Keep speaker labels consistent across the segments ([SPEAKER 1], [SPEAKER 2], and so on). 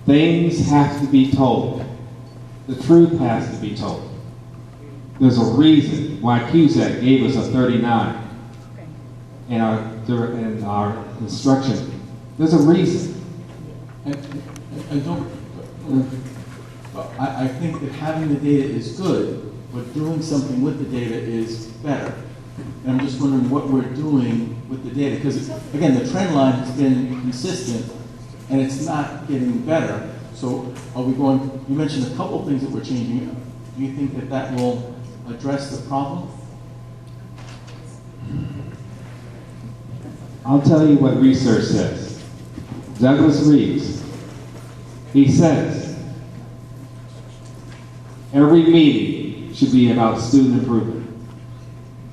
[SPEAKER 1] Things have to be told. The truth has to be told. There's a reason why CUSAC gave us a 39 in our instruction. There's a reason.
[SPEAKER 2] I think that having the data is good, but doing something with the data is better. And I'm just wondering what we're doing with the data, because again, the trend line has been consistent, and it's not getting better. So are we going, you mentioned a couple of things that we're changing. Do you think that that will address the problem?
[SPEAKER 1] I'll tell you what research says. Douglas Reeves, he says, every meeting should be about student improvement.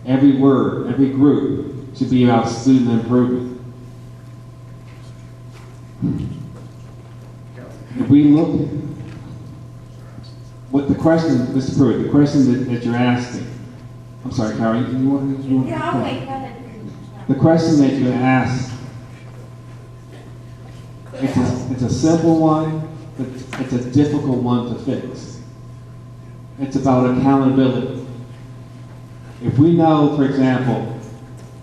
[SPEAKER 1] Every word, every group should be about student improvement. If we look at what the question, Mr. Pruitt, the question that you're asking, I'm sorry, Carrie, you want to?
[SPEAKER 3] Yeah, I'll wait. Go ahead.
[SPEAKER 1] The question that you asked, it's a simple one, but it's a difficult one to fix. It's about accountability. If we know, for example,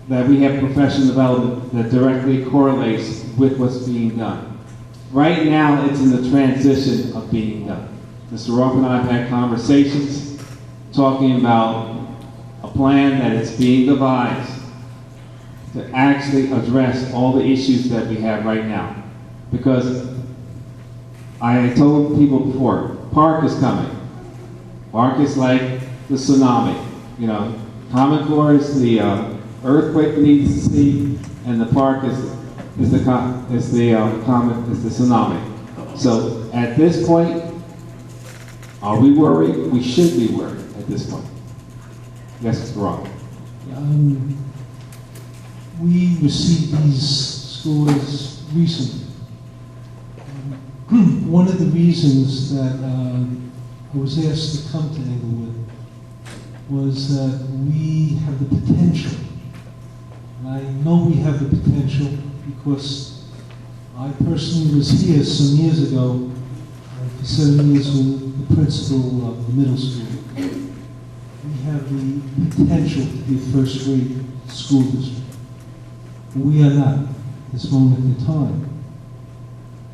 [SPEAKER 1] that we have professional development that directly correlates with what's being done. Right now, it's in the transition of being done. Mr. Roth and I have had conversations talking about a plan that is being devised to actually address all the issues that we have right now. Because I told people before, park is coming. Park is like the tsunami. You know, Common Core is the earthquake needs to see, and the park is the tsunami. So at this point, are we worried? We should be worried at this point. Yes, Mr. Roth.
[SPEAKER 4] We received these scores recently. One of the reasons that I was asked to come to Englewood was that we have the potential. And I know we have the potential because I personally was here some years ago, for 7 years, with the principal of the middle school. We have the potential to be a first-rate school district. But we are not at this moment in time.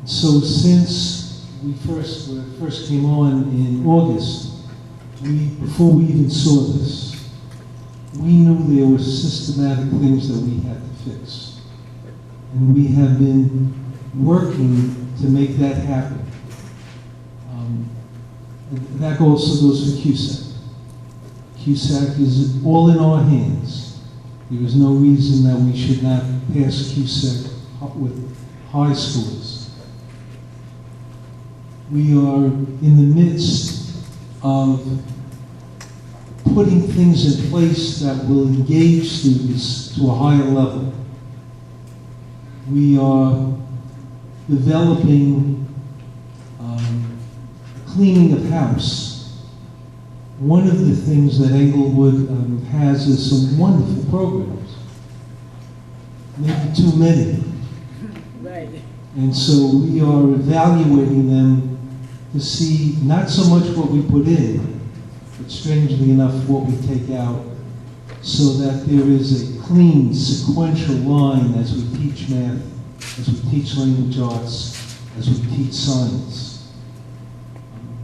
[SPEAKER 4] So since we first came on in August, before we even saw this, we knew there were systematic things that we had to fix. And we have been working to make that happen. And that also goes for CUSAC. CUSAC is all in our hands. There is no reason that we should not pass CUSAC with high scores. We are in the midst of putting things in place that will engage students to a higher level. We are developing cleaning of house. One of the things that Englewood has is some wonderful programs. Maybe too many.
[SPEAKER 3] Right.
[SPEAKER 4] And so we are evaluating them to see not so much what we put in, but strangely enough what we take out, so that there is a clean, sequential line as we teach math, as we teach language arts, as we teach science.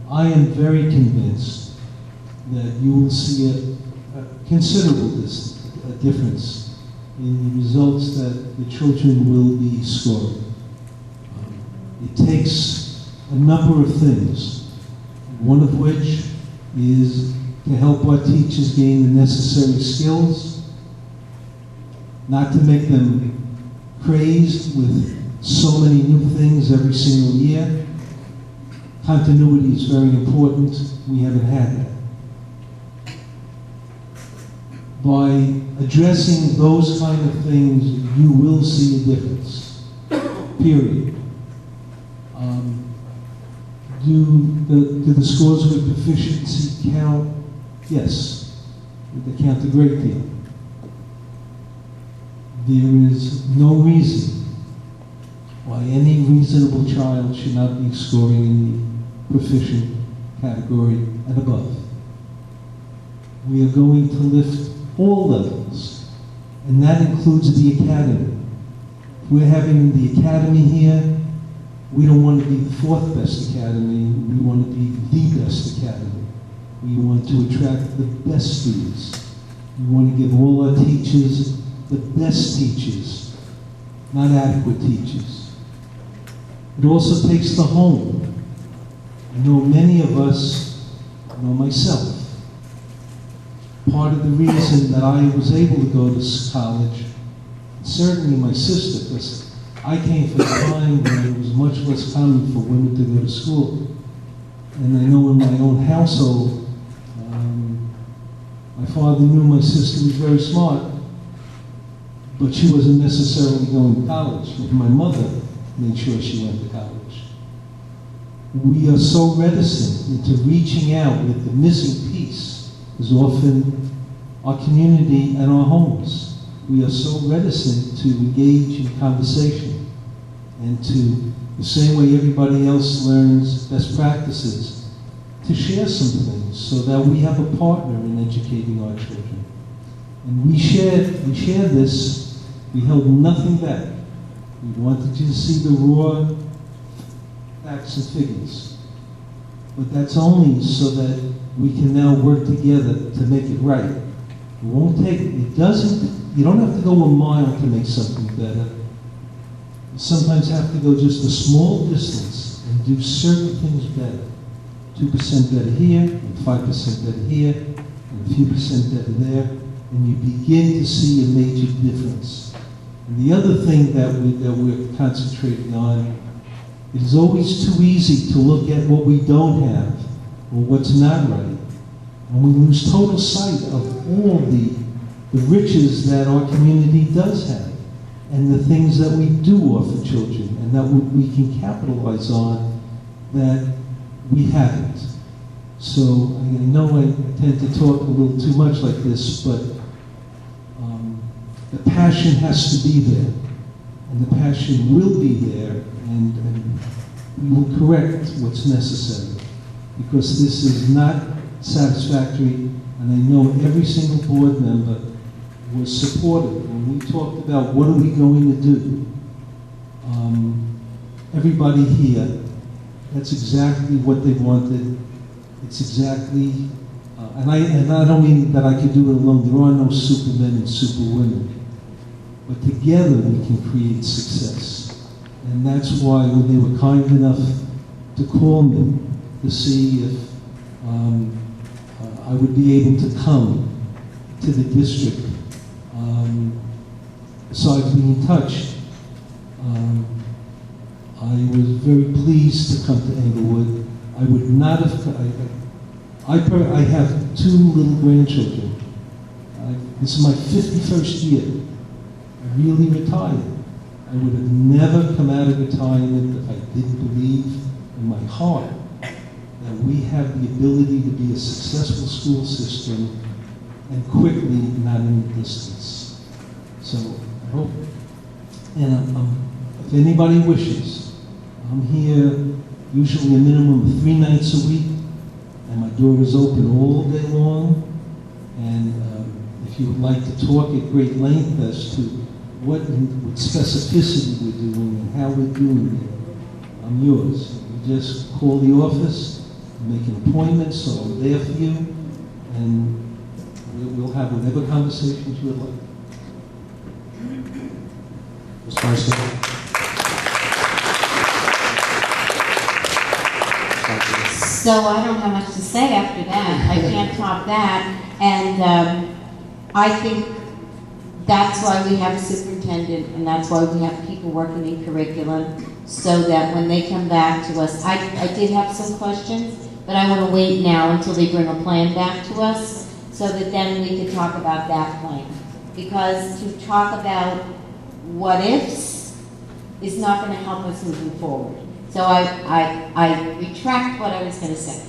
[SPEAKER 4] I am very convinced that you will see a considerable difference in the results that the children will be scoring. It takes a number of things, one of which is to help our teachers gain the necessary skills, not to make them crazed with so many new things every single year. Continuity is very important. We haven't had that. By addressing those kind of things, you will see a difference, period. Do the scores with proficiency count? Yes, they count a great deal. There is no reason why any reasonable child should not be scoring in the proficient category and above. We are going to lift all levels, and that includes the academy. If we're having the academy here, we don't want to be the fourth best academy, we want to be the best academy. We want to attract the best students. We want to give all our teachers the best teachers, not adequate teachers. It also takes the home. I know many of us, I know myself, part of the reason that I was able to go to college, certainly my sister, because I came from a time when it was much less common for women to go to school. And I know in my own household, my father knew my sister was very smart, but she wasn't necessarily going to college. And my mother made sure she went to college. We are so reticent into reaching out with the missing piece is often our community and our homes. We are so reticent to engage in conversation and to, the same way everybody else learns best practices, to share some things so that we have a partner in educating our children. And we shared this, we held nothing back. We wanted you to see the raw facts and figures. But that's only so that we can now work together to make it right. It won't take, it doesn't, you don't have to go a mile to make something better. You sometimes have to go just a small distance and do certain things better. 2% better here, and 5% better here, and a few percent better there, and you begin to see a major difference. And the other thing that we're concentrating on, it is always too easy to look at what we don't have, or what's not right, and we lose total sight of all the riches that our community does have, and the things that we do offer children, and that we can capitalize on that we haven't. So I know I tend to talk a little too much like this, but the passion has to be there, and the passion will be there, and we will correct what's necessary, because this is not satisfactory, and I know every single board member was supportive when we talked about what are we going to do. Everybody here, that's exactly what they wanted. It's exactly, and I don't mean that I could do it alone. There are no supermen and superwomen. But together we can create success. And that's why when they were kind enough to call me to see if I would be able to come to the district, besides being touched, I was very pleased to come to Englewood. I would not have, I have 2 little grandchildren. This is my 51st year. I really retired. I would have never come out of retirement if I didn't believe in my heart that we have the ability to be a successful school system and quickly, not in the distance. So I hope, and if anybody wishes, I'm here usually a minimum of 3 nights a week, and my door is open all day long. And if you would like to talk at great length as to what specificity we're doing and how we're doing it, I'm yours. You just call the office, make an appointment, so I'm there for you, and we'll have whatever conversations you would like.
[SPEAKER 5] Ms. Marston?
[SPEAKER 3] So I don't have much to say after that. I can't top that. And I think that's why we have a superintendent, and that's why we have people working in curriculum, so that when they come back to us, I did have some questions, but I want to wait now until they bring a plan back to us, so that then we can talk about that plan. Because to talk about what ifs is not going to help us moving forward. So I retract what I was going to say.